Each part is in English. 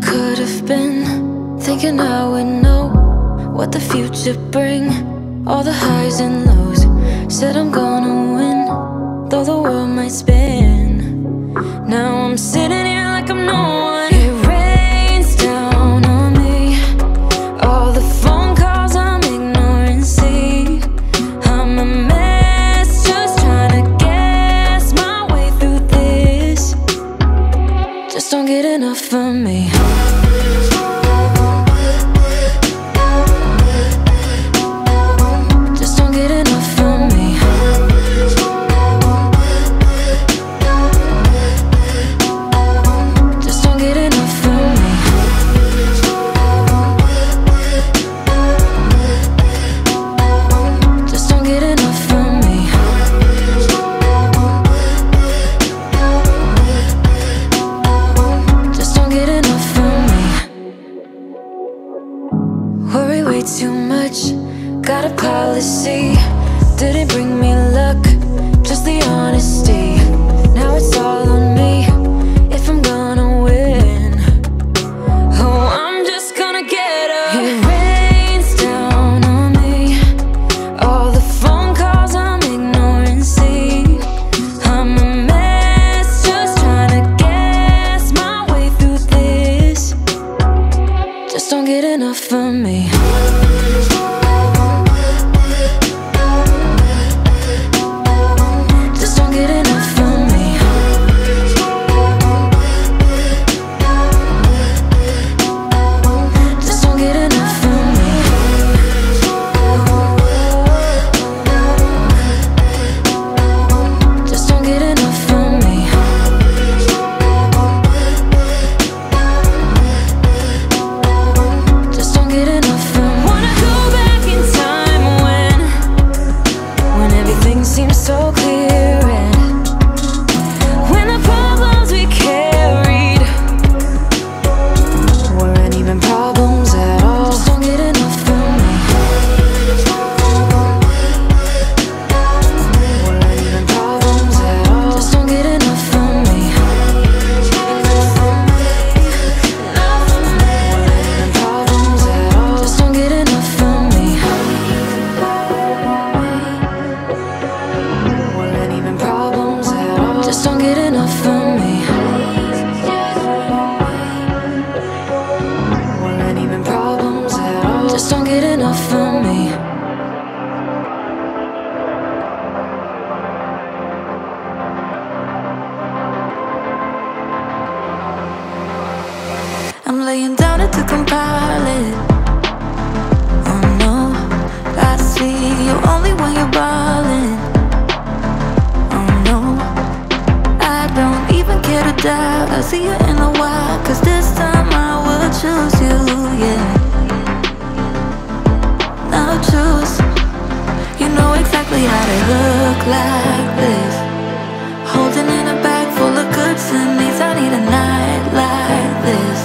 could have been, thinking I would know what the future bring. All the highs and lows, said I'm gonna win, though the world might spin. Now I'm sitting here like I'm no one. It rains down on me, all the phone calls I'm ignoring. See, I'm a mess, just trying to guess my way through this. Just don't get enough of me. Too much, got a policy, didn't bring me luck, just the honesty. Now it's all on me, if I'm gonna win. Oh, I'm just gonna get up. It rains down on me, all the phone calls I'm ignoring. See, I'm a mess, just trying to guess my way through this. Just don't get enough of me. Seems so clear, and when the problems we carried weren't even problems at all. Just don't get enough of me. Weren't even problems at all. Just don't get enough of me. Weren't even problems at all. Just don't get enough of me. Just don't get enough of me. Weren't even problems at all. Just don't get enough of me. I'm laying down it to compile it. Oh no, I see you only when you're ballin'. I see you in a while, cause this time I will choose you, yeah. Now choose. You know exactly how to look like this, holding in a bag full of goods and needs. I need a night like this,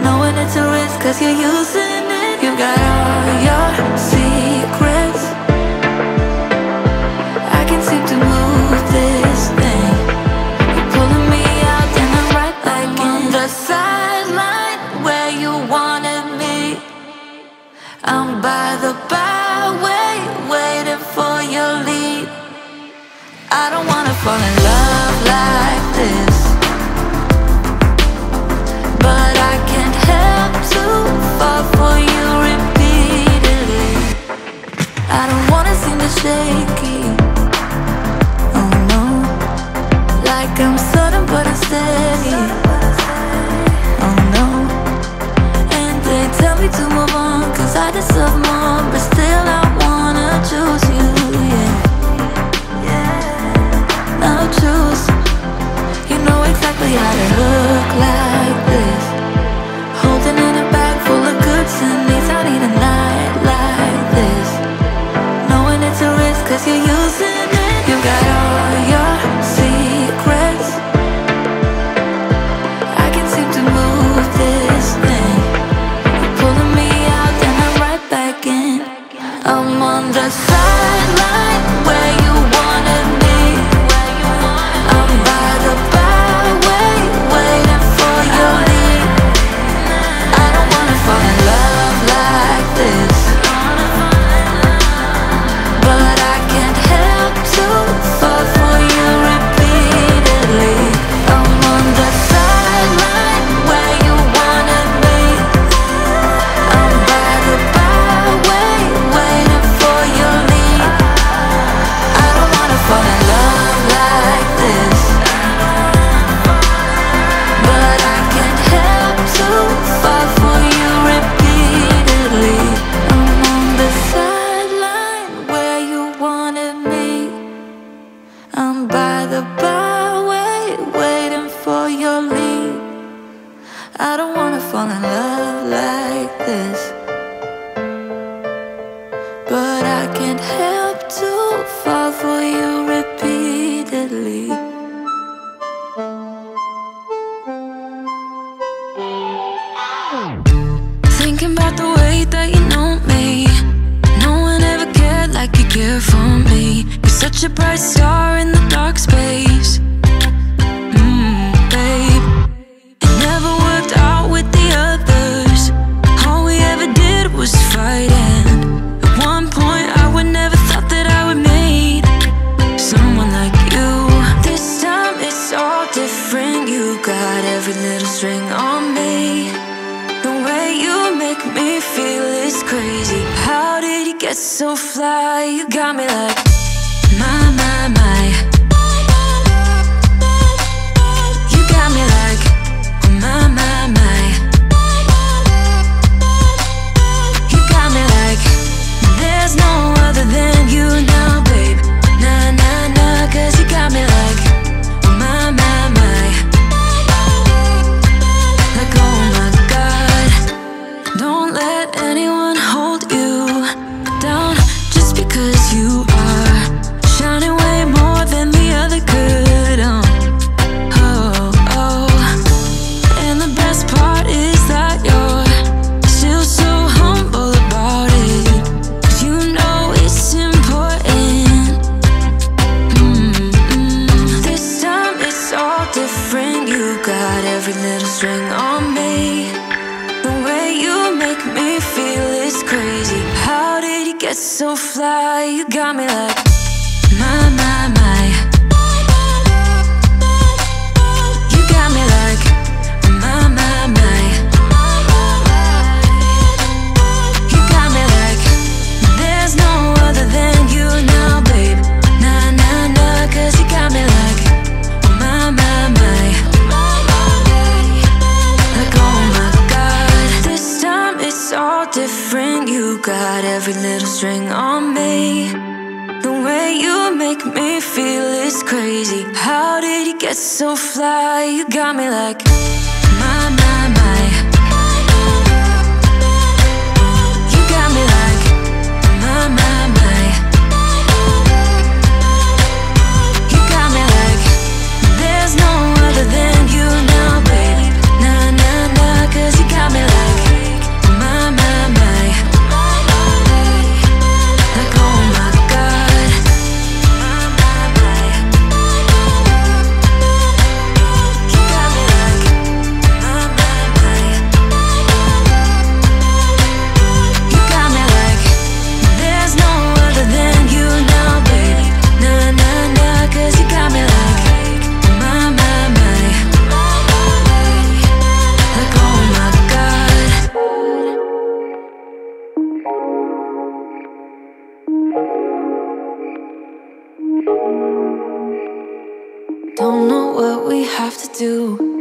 knowing it's a risk cause you're using it. You got all your secrets, I can seem to move this thing. The sideline where you wanted me, I'm by the byway waiting for your lead. I don't wanna fall in love like this, but I can't help to fall for you repeatedly. I don't wanna seem to shaky, oh no, like I'm sudden but I'm steady. Tell me to move on, cause I deserve more, but still I wanna choose you, yeah. Now choose. You know exactly how to look like this, holding in a bag full of goods and needs. I need a night like this, knowing it's a risk cause you're using it. You got all your secrets, I can seem to move this thing. I'm on the sideline where you wanted me, I'm by the byway lately. Thinking about the way that you know me. No one ever cared like you care for me. You're such a bright star in the dark space. Babe, it never worked out with the others. All we ever did was fight, and at one point I would never thought that I would meet someone like you. This time it's all different. You got every little string on me. The way you make me feel is crazy. How did you get so fly? You got me like my. You got me like my. You got me like there's no other than you now, babe. Nah, nah, nah, 'cause you got me like my. Like oh my God, don't let anyone hold you down just because you are shining way more than the other could. Oh. And the best part is that you're still so humble about it, 'cause you know it's important. This time it's all different. You got every little string on me. The way you make me feel is crazy. How did you get so fly? You got me like my. You got me like my. You got me like there's no other than you now, babe. Nah, nah, nah, 'cause you got me like my. Like oh my God, this time it's all different. You got every little string on me. The way you make me feel is crazy. How did you get so fly? You got me like my. You got me like my. You got me like there's no other than you now, baby. Nah, nah, nah, 'cause you got me like my. Like oh my God, you got me like my. You got me like there's no other than you now, baby. Nah, nah, nah, 'cause you got me like my. Like oh my God. Don't know what we have to do,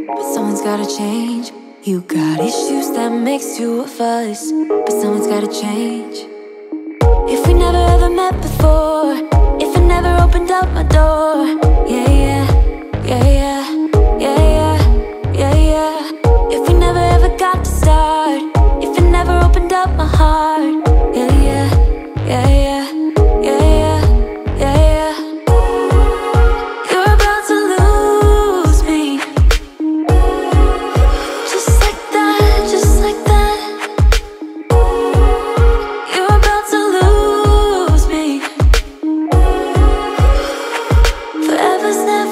but someone's gotta change. You got issues that makes you a fuss, but someone's gotta change. If we never ever met before, if I never opened up my door, yeah. If we never ever got to start, if I never opened up my heart, yeah. You're about to lose me, just like that, just like that. You're about to lose me. Forever's never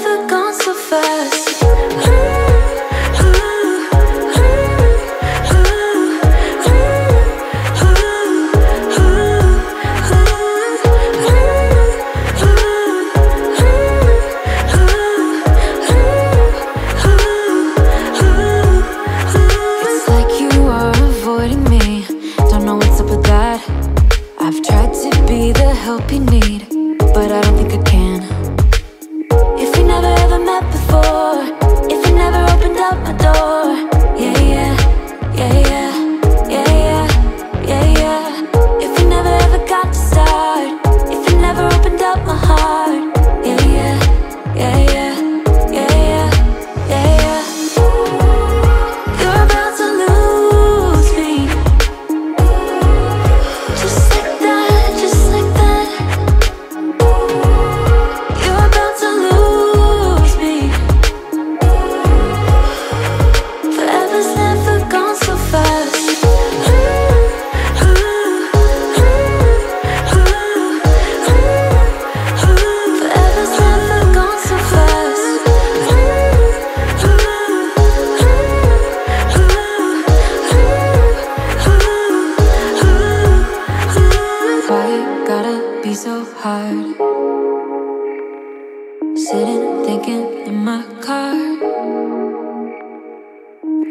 in my car.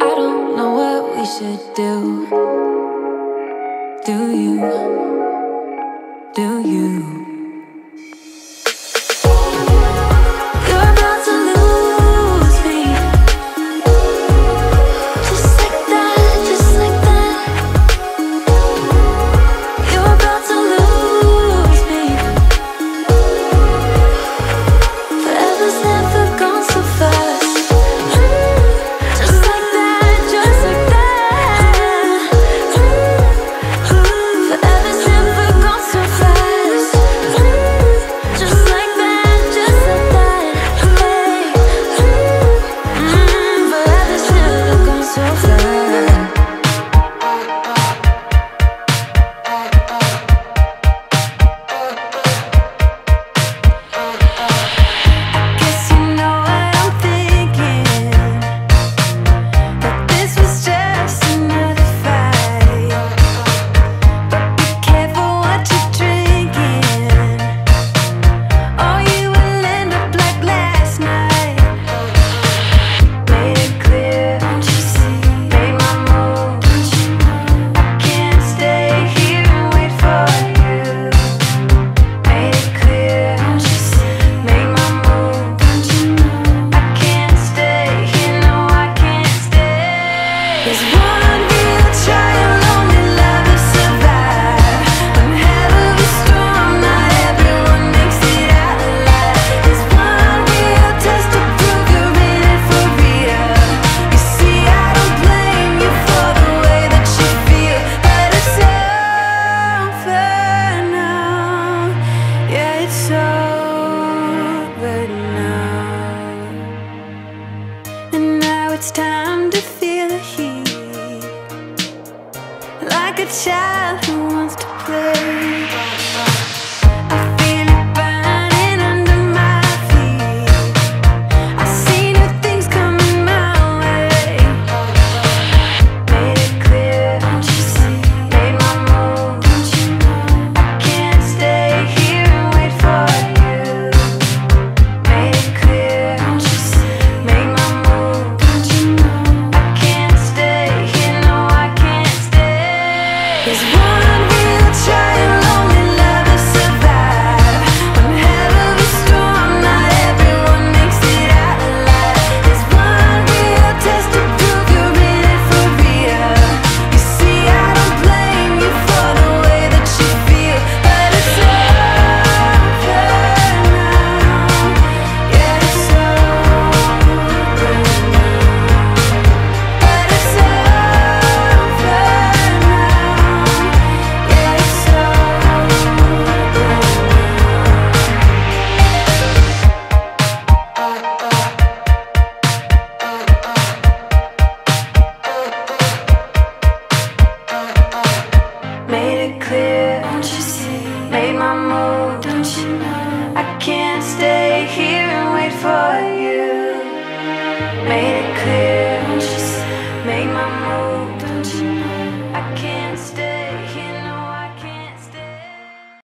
I don't know what we should do. Do you? Do you? You're about to lose me. Just like that, just like that. You're about to lose me. Forever's never gone so fast. Just like that, just like that. Forever's never gone so fast. Just like that, just like that. Forever's never gone so fast. Guess you know what I'm thinking, that this was just another fight. But be careful what you're drinking, or you will end up like last night. Made it clear, don't you see? Made my move, don't you know? I can't stay here and wait for you. Made it clear, don't you see? Made my move, don't you know? I can't stay here, no, I can't stay. There's one real trial only lovers survive. One hell of a storm, not everyone makes it out alive. There's one real test to prove you're in it for real. You see, I don't blame you for the way that you feel, but it's over now. Yeah, it's over now. And now it's time to